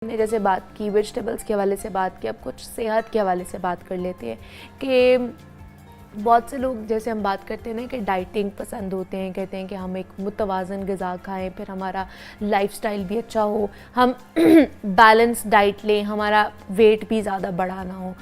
हमने जैसे बात की वेजिटेबल्स के हवाले से बात की, अब कुछ सेहत के हवाले से बात कर लेते हैं कि बहुत से लोग जैसे हम बात करते हैं ना कि डाइटिंग पसंद होते हैं, कहते हैं कि हम एक मुतवाज़न ग़िज़ा खाएं, फिर हमारा लाइफस्टाइल भी अच्छा हो, हम बैलेंस डाइट लें, हमारा वेट भी ज़्यादा बढ़ा ना हो।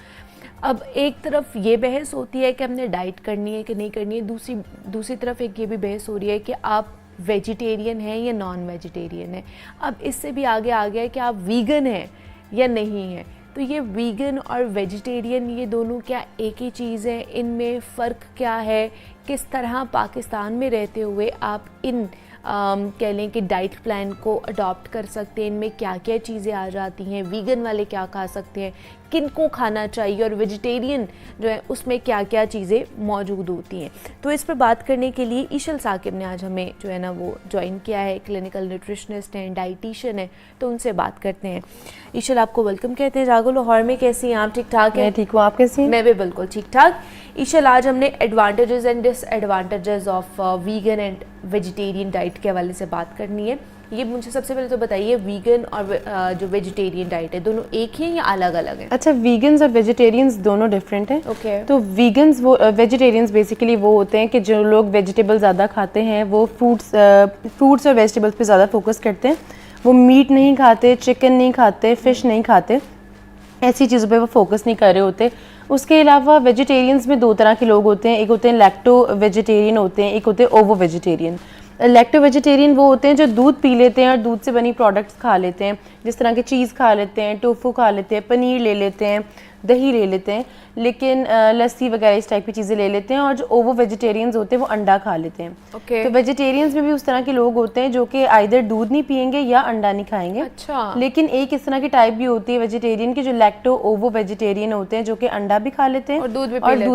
अब एक तरफ ये बहस होती है कि हमने डाइट करनी है कि नहीं करनी है, दूसरी तरफ एक ये भी बहस हो रही है कि आप वेजिटेरियन हैं या नॉन वेजिटेरियन है। अब इससे भी आगे आ गया है कि आप वीगन हैं या नहीं हैं। तो ये वीगन और वेजिटेरियन ये दोनों क्या एक ही चीज़ है? इनमें फ़र्क क्या है? किस तरह पाकिस्तान में रहते हुए आप इन कह लें कि डाइट प्लान को अडॉप्ट कर सकते हैं? इनमें क्या क्या चीज़ें आ जाती हैं? वीगन वाले क्या खा सकते हैं, किन को खाना चाहिए, और वेजिटेरियन जो है उसमें क्या क्या चीज़ें मौजूद होती हैं? तो इस पर बात करने के लिए ईशल साकिब ने आज हमें जो है ना वो ज्वाइन किया है। क्लिनिकल न्यूट्रिशनिस्ट हैं, डाइटिशियन है, तो उनसे बात करते हैं। ईशल, आपको वेलकम कहते हैं। जागो लाहौर में कैसी हैं आप? ठीक ठाक है? मैं ठीक हूँ, आप कैसी हैं? मैं भी बिल्कुल ठीक ठाक। ईशल, आज हमने advantages and disadvantages of vegan and vegetarian diet के हवाले से बात करनी है। ये मुझे सबसे पहले तो बताइए, वीगन और जो वेजिटेरियन डाइट है दोनों एक ही हैं या अलग अलग हैं? अच्छा, वीगन्स और वेजिटेरियंस दोनों डिफरेंट हैं। ओके। तो वीगन्स वो वेजिटेरियंस बेसिकली वो होते हैं कि जो लोग वेजिटेबल ज़्यादा खाते हैं, वो फ्रूट्स और वेजिटेबल्स पे ज़्यादा फोकस करते हैं। वो मीट नहीं खाते, चिकन नहीं खाते, फ़िश नहीं खाते, ऐसी चीज़ों पे वो फोकस नहीं कर रहे होते। उसके अलावा वेजिटेरियंस में दो तरह के लोग होते हैं, एक होते हैं लैक्टो वेजिटेरियन होते हैं, एक होते हैं ओवो वेजिटेरियन। लैक्टो वेजिटेरियन वो होते हैं जो दूध पी लेते हैं और दूध से बनी प्रोडक्ट्स खा लेते हैं, जिस तरह के चीज़ खा लेते हैं, टोफू खा लेते हैं, पनीर ले लेते हैं, दही ले लेते हैं, लेकिन लस्सी वगैरह इस टाइप की चीज़ें ले लेते हैं। और जो ओवो वेजिटेरियंस होते हैं वो अंडा खा लेते हैं। तो वेजिटेरियंस में भी उस तरह के लोग होते हैं जो कि आइदर दूध नहीं पियेंगे या अंडा नहीं खाएंगे। अच्छा। लेकिन एक इस तरह की टाइप भी होती है वेजिटेरियन की, जो लैक्टो ओवो वेजिटेरियन होते हैं, जो कि अंडा भी खा लेते हैं और दूध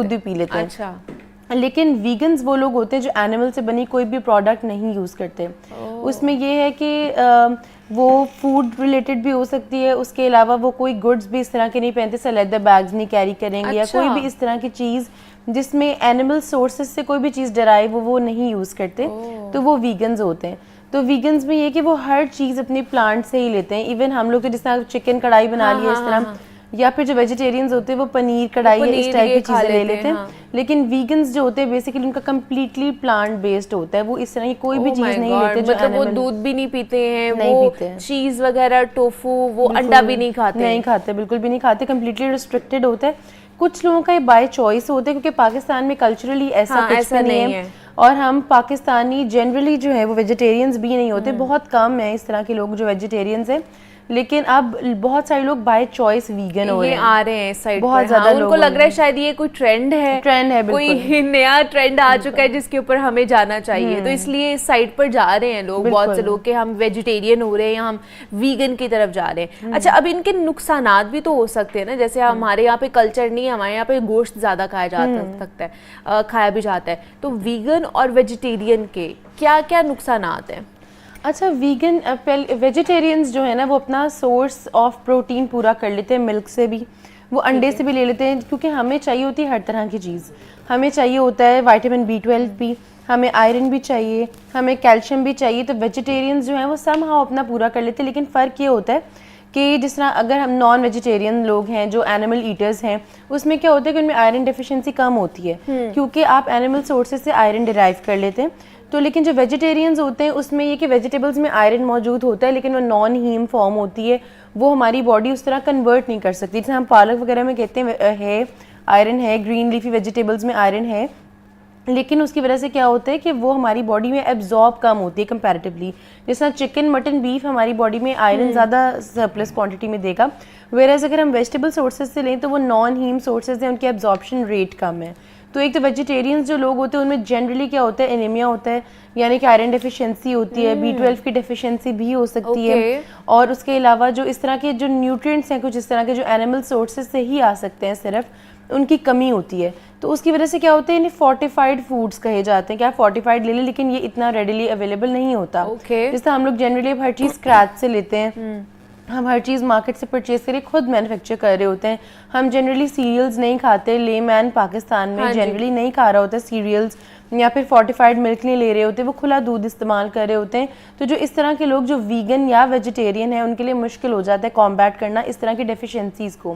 भी पी लेते हैं। अच्छा। लेकिन वीगन्स वो लोग होते हैं जो एनिमल से बनी कोई भी प्रोडक्ट नहीं यूज़ करते। उसमें ये है कि वो फूड रिलेटेड भी हो सकती है, उसके अलावा वो कोई गुड्स भी इस तरह के नहीं पहनते, से लेदर बैग्स नहीं कैरी करेंगे। अच्छा। या कोई भी इस तरह की चीज़ जिसमें एनिमल सोर्सेज से कोई भी चीज़ डराइव वो नहीं यूज़ करते, तो वो वीगन्स होते हैं। तो वीगन्स में ये कि वो हर चीज़ अपने प्लांट से ही लेते हैं। इवन हम लोग तो जिस तरह चिकन कढ़ाई बना लिया इस तरह, या फिर जो वेजिटेरियंस होते हैं वो पनीर कढ़ाई इस टाइप की चीज़ें ले लेते हैं। लेकिन वीगन्स जो होते हैं बेसिकली उनका कम्प्लीटली प्लांट बेस्ड होता है, वो इस तरह की कोई भी चीज़ नहीं लेते जो मतलब वो दूध भी नहीं पीते हैं, नहीं वो पीते हैं, चीज़ वगैरह टोफू, वो अंडा भी नहीं खाते, बिल्कुल भी नहीं खाते, कम्प्लीटली रिस्ट्रिक्टेड होता है। कुछ लोगों का ये बाय चॉइस होता है, क्योंकि पाकिस्तान में कल्चरली ऐसा कुछ नहीं है। और हम पाकिस्तानी जनरली जो है वो वेजिटेरियंस भी नहीं होते, बहुत कम है इस तरह के लोग जो वेजिटेरियंस हैं। लेकिन अब बहुत सारे लोग बाय चॉइस वीगन हो रहे हैं, आ रहे हैं इस साइड बहुत ज्यादा। उनको लग रहा है शायद ये कोई ट्रेंड है, कोई नया ट्रेंड आ चुका है जिसके ऊपर हमें जाना चाहिए, तो इसलिए इस साइड पर जा रहे हैं लोग, बहुत से लोग, कि हम वेजिटेरियन हो रहे हैं या हम वीगन की तरफ जा रहे हैं। अच्छा, अब इनके नुकसानात भी तो हो सकते हैं ना, जैसे हमारे यहाँ पे कल्चर नहीं है, हमारे यहाँ पे गोश्त ज्यादा खाया जा सकता है, खाया भी जाता है, तो वीगन और वेजिटेरियन के क्या क्या नुकसानात हैं? अच्छा, वीगन वेजिटेरियंस जो है ना वो अपना सोर्स ऑफ प्रोटीन पूरा कर लेते हैं मिल्क से भी, वो अंडे से भी ले लेते हैं, क्योंकि हमें चाहिए होती है हर तरह की चीज़। हमें चाहिए होता है विटामिन B12 भी, हमें आयरन भी चाहिए, हमें कैल्शियम भी चाहिए। तो वेजिटेरियंस जो हैं वो समहाउ अपना पूरा कर लेते हैं। लेकिन फ़र्क ये होता है कि जिस तरह अगर हम नॉन वेजिटेरियन लोग हैं जो एनिमल ईटर्स हैं, उसमें क्या होता है कि उनमें आयरन डेफिशिएंसी कम होती है, क्योंकि आप एनिमल सोर्सेज से आयरन डिराइव कर लेते हैं। तो लेकिन जो वेजिटेरियंस होते हैं उसमें ये कि वेजिटेबल्स में आयरन मौजूद होता है, लेकिन वो नॉन हीम फॉर्म होती है, वो हमारी बॉडी उस तरह कन्वर्ट नहीं कर सकती। जैसे हम पालक वगैरह में कहते हैं है आयरन है, ग्रीन लीफी वेजिटेबल्स में आयरन है, लेकिन उसकी वजह से क्या होता है कि वो हमारी बॉडी में एब्जॉर्ब कम होती है कंपैरेटिवली। जैसे चिकन, मटन, बीफ हमारी बॉडी में आयरन ज़्यादा सरप्लस क्वांटिटी में देगा, वेराज अगर हम वेजिटेबल सोर्सेज से लें तो वो नॉन हीम सोर्सेज हैं, उनकी एब्जॉर्प्शन रेट कम है। तो एक तो वेजिटेरियंस जो लोग होते हैं उनमें जनरली क्या होता है, एनीमिया होता है, यानी कि आयरन डेफिशिएंसी होती है, B12 की डेफिशिएंसी भी हो सकती है। और उसके अलावा जो इस तरह के जो न्यूट्रिएंट्स हैं कुछ इस तरह के जो एनिमल सोर्सेज से ही आ सकते हैं, सिर्फ उनकी कमी होती है। तो उसकी वजह से क्या होता है, इन्हें फोर्टिफाइड फूड्स कहे जाते हैं कि आप फोर्टिफाइड ले लें, लेकिन ये इतना रेडिली अवेलेबल नहीं होता। जैसे हम लोग जनरली हर चीज़ स्क्रैच से लेते हैं, हम हर चीज़ मार्केट से परचेज करें, खुद मैन्युफैक्चर कर रहे होते हैं। हम जनरली सीरियल्स नहीं खाते, लेमैन पाकिस्तान में जनरली नहीं खा रहा होता सीरियल्स, या फिर फोर्टिफाइड मिल्क नहीं ले रहे होते, वो खुला दूध इस्तेमाल कर रहे होते हैं। तो जो इस तरह के लोग जो वीगन या वेजिटेरियन हैं, उनके लिए मुश्किल हो जाता है कॉम्बैट करना इस तरह की डेफिशिएंसीज को।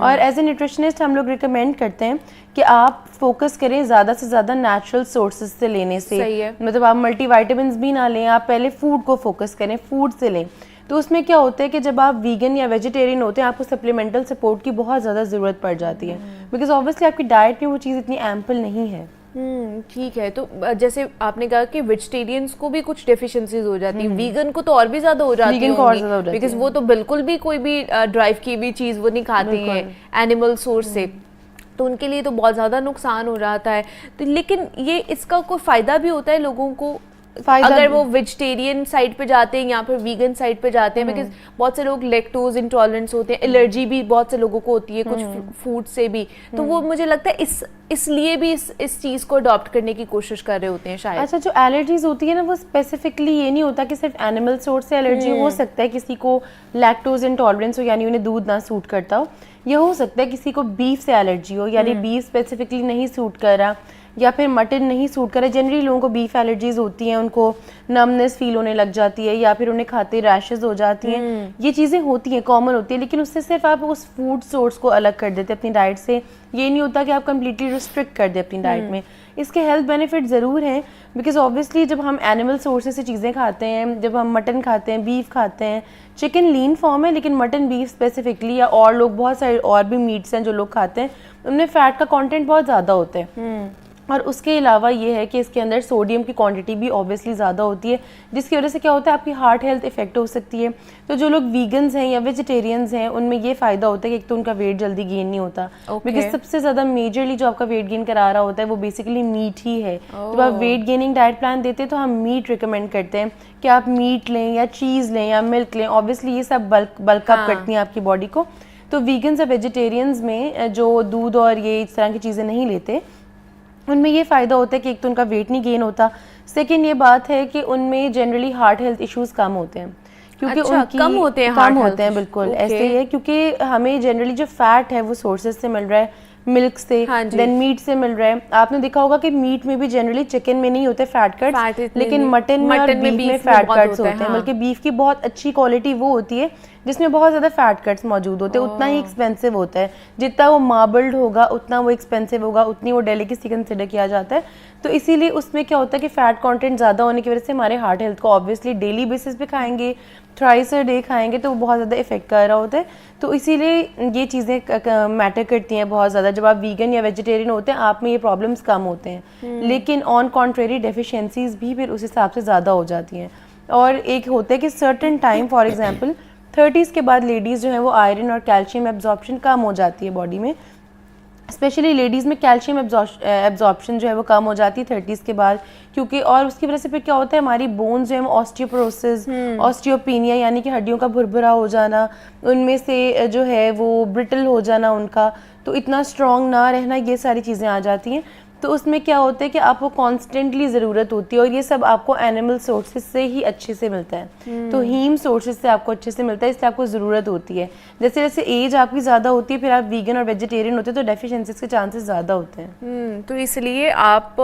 और एज ए न्यूट्रिशनिस्ट हम लोग रिकमेंड करते हैं कि आप फोकस करें ज़्यादा से ज़्यादा नेचुरल सोर्सेज से लेने से। सही है। मतलब आप मल्टीविटामिन्स भी ना लें, आप पहले फूड को फोकस करें, फूड से लें। तो उसमें क्या होता है कि जब आप वीगन या वेजिटेरियन होते हैं, आपको सप्लीमेंटल सपोर्ट की बहुत ज़्यादा ज़रूरत पड़ जाती है, बिकॉज ऑब्वियसली आपकी डाइट में वो चीज़ इतनी एम्पल नहीं है। ठीक है। तो जैसे आपने कहा कि वेजिटेरियंस को भी कुछ डेफिशिएंसीज हो जाती है, वीगन को तो और भी ज्यादा हो जाती है, बिकॉज वो तो बिल्कुल भी कोई भी ड्राइव की भी चीज वो नहीं खाते हैं एनिमल सोर्स से, तो उनके लिए तो बहुत ज़्यादा नुकसान हो जाता है। तो लेकिन ये इसका कोई फ़ायदा भी होता है लोगों को अगर वो वेजिटेरियन साइड पे जाते हैं या फिर वीगन साइड पे जाते हैं, बिकॉज बहुत से लोग लैक्टोज इंटॉलरेंस होते हैं, एलर्जी भी बहुत से लोगों को होती है कुछ फूड से भी, तो वो मुझे लगता है इसलिए भी इस चीज़ को अडॉप्ट करने की कोशिश कर रहे होते हैं शायद। अच्छा, जो एलर्जीज होती है ना, वो स्पेसिफिकली ये नहीं होता कि सिर्फ एनिमल सोर्स से एलर्जी हो सकता है किसी को लैक्टोज इंटॉलरेंस हो, यानी उन्हें दूध ना सूट करता हो। यह हो सकता है किसी को बीफ से एलर्जी हो, यानी बीफ स्पेसिफिकली नहीं सूट कर रहा, या फिर मटन नहीं सूट करे। जनरली लोगों को बीफ एलर्जीज होती हैं, उनको नमनेस फील होने लग जाती है, या फिर उन्हें खाते रैशेज हो जाती हैं। ये चीज़ें होती हैं, कॉमन होती है, लेकिन उससे सिर्फ आप उस फूड सोर्स को अलग कर देते अपनी डाइट से। ये नहीं होता कि आप कम्प्लीटली रिस्ट्रिक्ट कर दें अपनी डाइट में। इसके हेल्थ बेनिफिट ज़रूर हैं, बिकॉज ऑब्वियसली जब हम एनिमल सोर्सेज से चीज़ें खाते हैं, जब हम मटन खाते हैं, बीफ खाते हैं, चिकन लीन फॉर्म है, लेकिन मटन बीफ स्पेसिफिकली, या और लोग बहुत सारे और भी मीट्स हैं जो लोग खाते हैं, उनमें फ़ैट का कॉन्टेंट बहुत ज़्यादा होता है। और उसके अलावा ये है कि इसके अंदर सोडियम की क्वांटिटी भी ऑब्वियसली ज़्यादा होती है, जिसकी वजह से क्या होता है, आपकी हार्ट हेल्थ इफेक्ट हो सकती है। तो जो लोग वीगन्स हैं या वेजिटेरियंस हैं, उनमें ये फ़ायदा होता है कि एक तो उनका वेट जल्दी गेन नहीं होता, बिकॉज सबसे ज़्यादा मेजरली जो आपका वेट गेन करा रहा होता है वो बेसिकली मीट ही है। जब आप वेट गेनिंग डाइट प्लान देते हैं तो हम मीट रिकमेंड करते हैं कि आप मीट लें या चीज़ लें या मिल्क लें। ऑब्वियसली ये सब बल्क अप करती हैं आपकी बॉडी को। तो वीगन्स और वेजिटेरियंस में जो दूध और ये इस तरह की चीज़ें नहीं लेते, उनमें ये फ़ायदा होता है कि एक तो उनका वेट नहीं गेन होता, सेकंड ये बात है कि उनमें जनरली हार्ट हेल्थ इश्यूज़ कम होते हैं, क्योंकि उनकी कम होते हैं बिल्कुल ऐसे ही है, क्योंकि हमें जनरली जो फैट है वो सोर्सेज से मिल रहा है, मिल्क से, देन मीट से मिल रहा है। आपने देखा होगा कि मीट में भी जनरली चिकन में नहीं होते फैट कट्स, लेकिन मटन में और बीफ में फैट कट्स होते हैं। बल्कि बीफ की बहुत अच्छी क्वालिटी वो होती है जिसमें बहुत ज़्यादा फैट कट्स मौजूद होते हैं, उतना ही एक्सपेंसिव होता है। जितना वो मार्बल्ड होगा उतना वो एक्सपेंसिव होगा, उतनी वो डेलिकेसी कंसिडर किया जाता है। तो इसीलिए उसमें क्या होता है कि फ़ैट कंटेंट ज़्यादा होने की वजह से हमारे हार्ट हेल्थ को ऑब्वियसली डेली बेसिस पे खाएंगे, थ्राइस अ डे खाएंगे, तो वो बहुत ज़्यादा इफेक्ट कर रहा होता है। तो इसीलिए ये चीज़ें मैटर करती हैं बहुत ज़्यादा। जब आप वीगन या वेजिटेरियन होते हैं, आप में ये प्रॉब्लम्स कम होते हैं, लेकिन ऑन कॉन्ट्रेरी डेफिशिएंसीज भी फिर उस हिसाब से ज़्यादा हो जाती हैं। और एक होता है कि certain time, for example 30s के बाद लेडीज़ जो है वो आयरन और कैल्शियम एब्जॉर्प्शन कम हो जाती है बॉडी में, स्पेशली लेडीज़ में कैल्शियम एब्जॉर्प्शन जो है वो कम हो जाती है 30s के बाद, क्योंकि और उसकी वजह से फिर क्या होता है, हमारी बोन्स जो है ऑस्टियोपोरोसिस, ऑस्टियोपेनिया यानी कि हड्डियों का भुरभुरा हो जाना, उनमें से जो है वो ब्रिटल हो जाना उनका, तो इतना स्ट्रॉन्ग ना रहना, ये सारी चीज़ें आ जाती हैं। तो उसमें क्या होता है कि आपको कॉन्स्टेंटली ज़रूरत होती है, और ये सब आपको एनिमल सोर्सेज से ही अच्छे से मिलता है। तो हीम सोर्सेज से आपको अच्छे से मिलता है, इसलिए आपको ज़रूरत होती है। जैसे जैसे एज आपकी ज़्यादा होती है, फिर आप वीगन और वेजिटेरियन होते हैं, तो डेफिशिएंसीज के चांसेस ज़्यादा होते हैं। तो इसलिए आप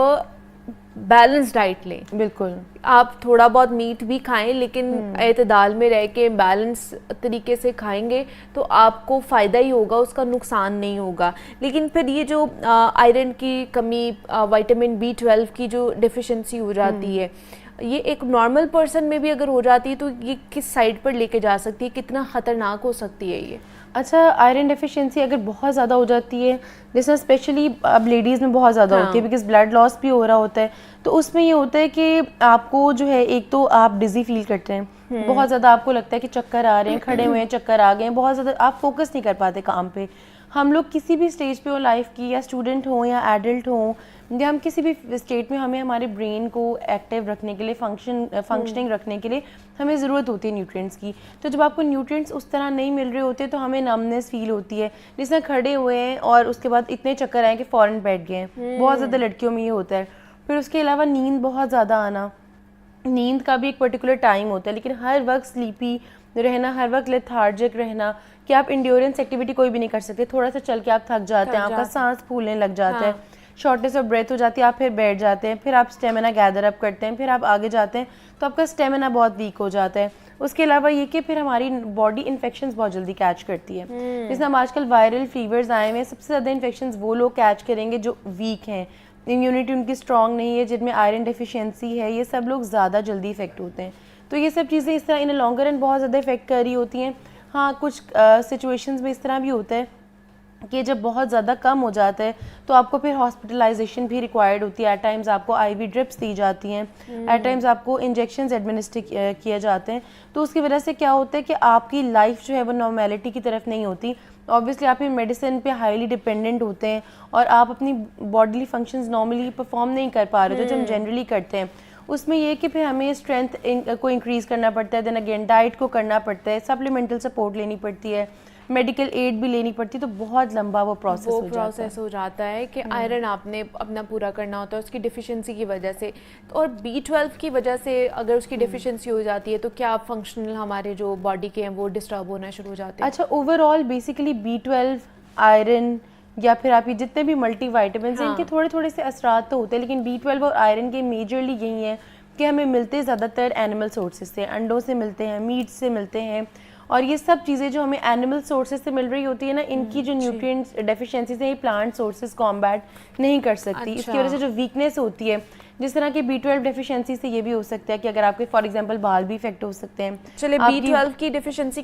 बैलेंस डाइट लें। बिल्कुल, आप थोड़ा बहुत मीट भी खाएं, लेकिन एतदाल में रह के बैलेंस तरीके से खाएंगे तो आपको फ़ायदा ही होगा, उसका नुकसान नहीं होगा। लेकिन फिर ये जो आयरन की कमी, विटामिन B12 की जो डेफिशिएंसी हो जाती है, ये एक नॉर्मल पर्सन में भी अगर हो जाती है तो ये किस साइड पर लेके जा सकती है, कितना ख़तरनाक हो सकती है ये? अच्छा, आयरन डेफिशिएंसी अगर बहुत ज़्यादा हो जाती है, जैसे स्पेशली अब लेडीज़ में बहुत ज़्यादा होती है, बिकॉज ब्लड लॉस भी हो रहा होता है, तो उसमें ये होता है कि आपको जो है, एक तो आप डिज़ी फील करते हैं, बहुत ज़्यादा आपको लगता है कि चक्कर आ रहे हैं, खड़े हुए हैं चक्कर आ गए हैं, बहुत ज़्यादा आप फोकस नहीं कर पाते काम पे। हम लोग किसी भी स्टेज पे हो लाइफ की, या स्टूडेंट हो या एडल्ट हो, या हम किसी भी स्टेट में, हमें हमारे ब्रेन को एक्टिव रखने के लिए, फंक्शनिंग रखने के लिए हमें ज़रूरत होती है न्यूट्रिएंट्स की। तो जब आपको न्यूट्रिएंट्स उस तरह नहीं मिल रहे होते तो हमें नमनेस फील होती है, जिसमें खड़े हुए हैं और उसके बाद इतने चक्कर आए कि फ़ौरन बैठ गए हैं। बहुत ज़्यादा लड़कियों में ये होता है। फिर उसके अलावा नींद बहुत ज़्यादा आना, नींद का भी एक पर्टिकुलर टाइम होता है, लेकिन हर वक्त स्लीपी रहना, हर वक्त लेथार्जिक रहना, कि आप इंड्योरेंस एक्टिविटी कोई भी नहीं कर सकते, थोड़ा सा चल के आप थक जाते हैं, आपका सांस फूलने लग जाता है, शॉर्टनेस ऑफ ब्रेथ हो जाती है, आप फिर बैठ जाते हैं, फिर आप स्टेमिना गैदर अप करते हैं, फिर आप आगे जाते हैं तो आपका स्टेमिना बहुत वीक हो जाता है। उसके अलावा ये कि फिर हमारी बॉडी इन्फेक्शंस बहुत जल्दी कैच करती है। जैसे हम आजकल वायरल फीवर्स आए हुए हैं, सबसे ज़्यादा इन्फेक्शंस वो लोग कैच करेंगे जो वीक हैं, इम्यूनिटी उनकी स्ट्रॉन्ग नहीं है, जिनमें आयरन डेफिशिएंसी है, ये सब लोग ज़्यादा जल्दी इफेक्ट होते हैं। तो ये सब चीज़ें इस तरह इन लॉन्गर रन बहुत ज़्यादा इफेक्ट कर रही होती हैं। हाँ, कुछ सिचुएशंस में इस तरह भी होता है कि जब बहुत ज़्यादा कम हो जाता है तो आपको फिर हॉस्पिटलाइजेशन भी रिक्वायर्ड होती है। एट टाइम्स आपको आईवी ड्रिप्स दी जाती हैं, एट टाइम्स आपको इंजेक्शंस एडमिनिस्टर किए जाते हैं। तो उसकी वजह से क्या होता है कि आपकी लाइफ जो है वो नॉर्मेलिटी की तरफ नहीं होती। ऑब्वियसली आप मेडिसिन पे हाईली डिपेंडेंट होते हैं और आप अपनी बॉडीली फंक्शंस नॉर्मली परफॉर्म नहीं कर पा रहे थे जो हम जनरली करते हैं। उसमें ये कि फिर हमें स्ट्रेंथ को इंक्रीज़ करना पड़ता है, देन अगेन डाइट को करना पड़ता है, सप्लीमेंटल सपोर्ट लेनी पड़ती है, मेडिकल एड भी लेनी पड़ती है, तो बहुत लंबा वो प्रोसेस हो जाता है कि आयरन आपने अपना पूरा करना होता है उसकी डिफिशिएंसी की वजह से, और B12 की वजह से अगर उसकी डिफिशिएंसी हो जाती है तो क्या फंक्शनल हमारे जो बॉडी के हैं वो डिस्टर्ब होना शुरू हो जाते हैं? अच्छा, ओवरऑल बेसिकली B12, आयरन या फिर आप ये जितने भी मल्टी वाइटामिन हैं, इनके थोड़े थोड़े से असरात तो होते हैं, लेकिन B12 और आयरन के मेजरली यही है कि हमें मिलते ज़्यादातर एनिमल सोर्सेज से, अंडों से मिलते हैं, मीट से मिलते हैं। और ये सब चीज़ें जो हमें एनिमल सोर्सेज से मिल रही होती है ना, इनकी जो न्यूट्रिएंट्स डेफिशिएंसी से ये प्लांट सोर्सेज कॉम्बैट नहीं कर सकती। इसकी वजह से जो वीकनेस होती है, जिस तरह की B12 डेफिशिएंसी से ये भी हो सकता है कि अगर आपके फॉर एग्जांपल बाल भी इफेक्ट हो सकते हैं। चलिए B12 की डिफिशिएंसी